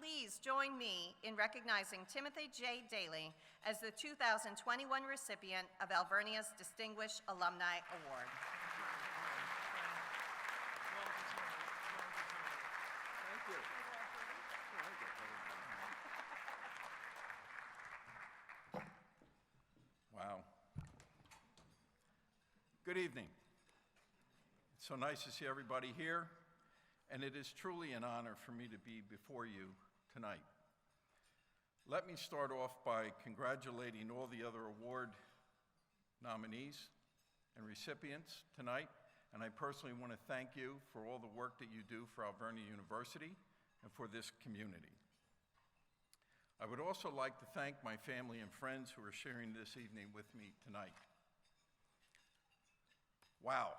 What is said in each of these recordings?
please join me in recognizing Timothy J. Daley as the 2021 recipient of Alvernia's Distinguished Alumni Award. Thank you. Wow. Good evening. It's so nice to see everybody here, and it is truly an honor for me to be before you tonight. Let me start off by congratulating all the other award nominees and recipients tonight, and I personally want to thank you for all the work that you do for Alvernia University and for this community. I would also like to thank my family and friends who are sharing this evening with me tonight. Wow.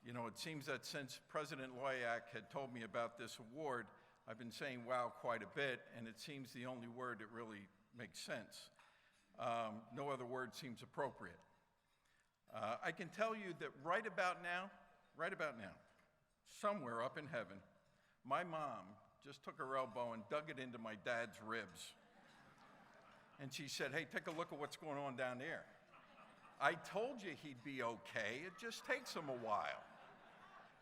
You know, it seems that since President Loyac had told me about this award, I've been saying wow quite a bit, and it seems the only word that really makes sense. No other word seems appropriate. I can tell you that right about now, somewhere up in heaven, my mom just took her elbow and dug it into my dad's ribs. And she said, "Hey, take a look at what's going on down there. I told you he'd be okay, it just takes him a while."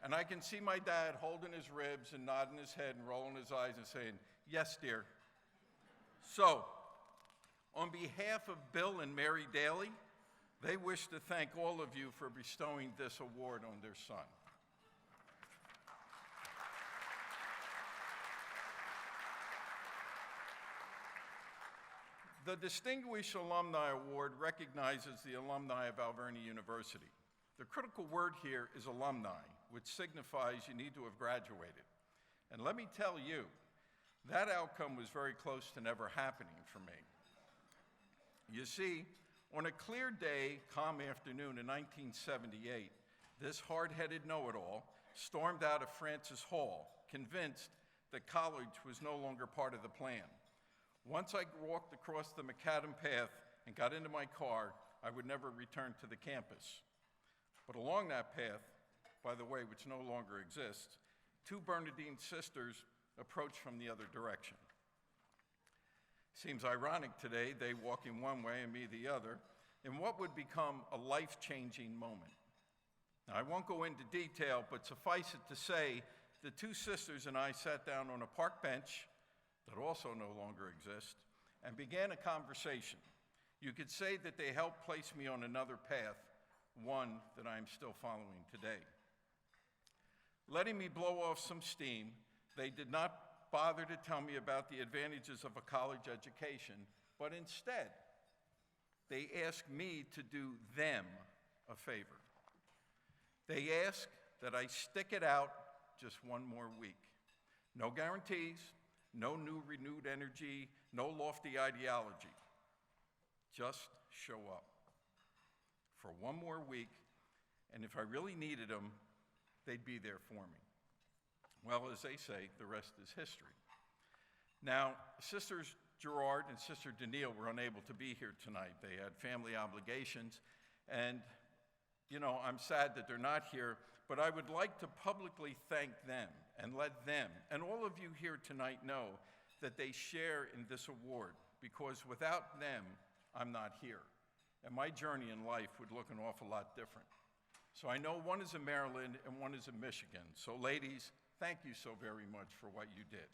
And I can see my dad holding his ribs and nodding his head and rolling his eyes and saying, "Yes, dear." So, on behalf of Bill and Mary Daley, they wish to thank all of you for bestowing this award on their son. The Distinguished Alumni Award recognizes the alumni of Alvernia University. The critical word here is alumni, which signifies you need to have graduated. And let me tell you, that outcome was very close to never happening for me. You see, on a clear day, calm afternoon in 1978, this hard-headed know-it-all stormed out of Francis Hall, convinced that college was no longer part of the plan. Once I walked across the macadam path and got into my car, I would never return to the campus. But along that path, by the way, which no longer exists, two Bernardine sisters approached from the other direction. Seems ironic today, they walking one way and me the other, in what would become a life-changing moment. Now, I won't go into detail, but suffice it to say, the two sisters and I sat down on a park bench that also no longer exists, and began a conversation. You could say that they helped place me on another path, one that I'm still following today. Letting me blow off some steam, they did not bother to tell me about the advantages of a college education, but instead, they asked me to do them a favor. They asked that I stick it out just one more week. No guarantees, no new renewed energy, no lofty ideology. Just show up for one more week, and if I really needed them, they'd be there for me. Well, as they say, the rest is history. Now, Sisters Gerard and Sister Danielle were unable to be here tonight. They had family obligations, and you know, I'm sad that they're not here, but I would like to publicly thank them and let them and all of you here tonight know that they share in this award, because without them, I'm not here. And my journey in life would look an awful lot different. So I know one is in Maryland and one is in Michigan. So ladies, thank you so very much for what you did.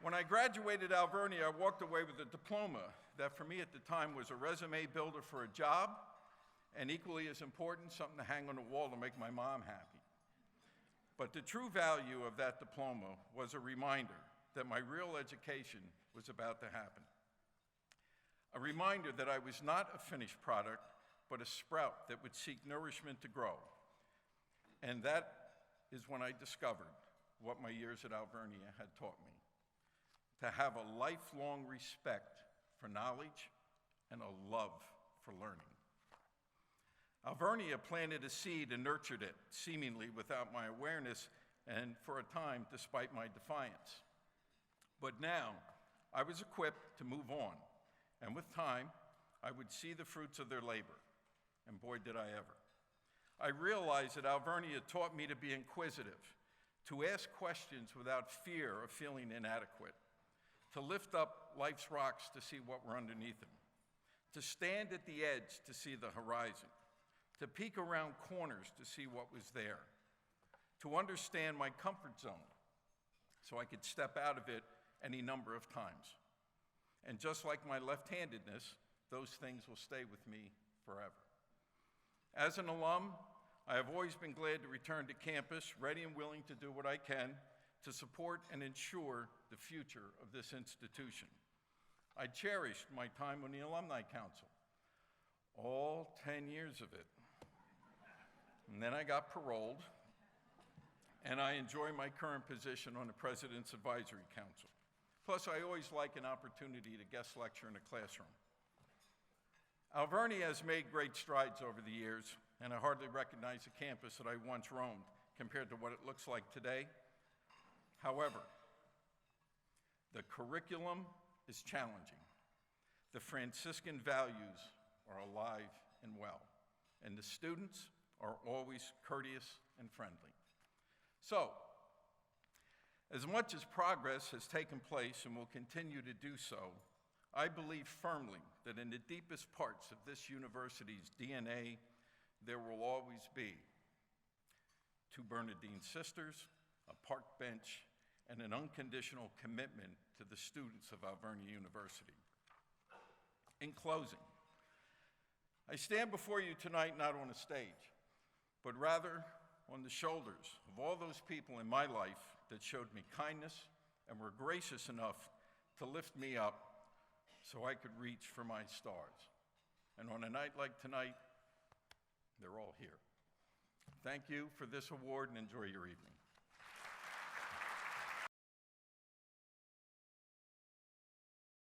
When I graduated Alvernia, I walked away with a diploma that for me at the time was a resume builder for a job, and equally as important, something to hang on the wall to make my mom happy. But the true value of that diploma was a reminder that my real education was about to happen. A reminder that I was not a finished product, but a sprout that would seek nourishment to grow. And that is when I discovered what my years at Alvernia had taught me: to have a lifelong respect for knowledge and a love for learning. Alvernia planted a seed and nurtured it, seemingly without my awareness, and for a time, despite my defiance. But now, I was equipped to move on, and with time, I would see the fruits of their labor, and boy, did I ever. I realized that Alvernia taught me to be inquisitive, to ask questions without fear of feeling inadequate, to lift up life's rocks to see what were underneath them, to stand at the edge to see the horizon, to peek around corners to see what was there, to understand my comfort zone so I could step out of it any number of times. And just like my left-handedness, those things will stay with me forever. As an alum, I have always been glad to return to campus, ready and willing to do what I can to support and ensure the future of this institution. I cherished my time on the Alumni Council, all 10 years of it. And then I got paroled, and I enjoy my current position on the President's Advisory Council. Plus, I always like an opportunity to guest lecture in a classroom. Alvernia has made great strides over the years, and I hardly recognize the campus that I once roamed compared to what it looks like today. However, the curriculum is challenging. The Franciscan values are alive and well, and the students are always courteous and friendly. So, as much as progress has taken place and will continue to do so, I believe firmly that in the deepest parts of this university's DNA, there will always be two Bernadine sisters, a park bench, and an unconditional commitment to the students of Alvernia University. In closing, I stand before you tonight not on a stage, but rather on the shoulders of all those people in my life that showed me kindness and were gracious enough to lift me up so I could reach for my stars. And on a night like tonight, they're all here. Thank you for this award and enjoy your evening.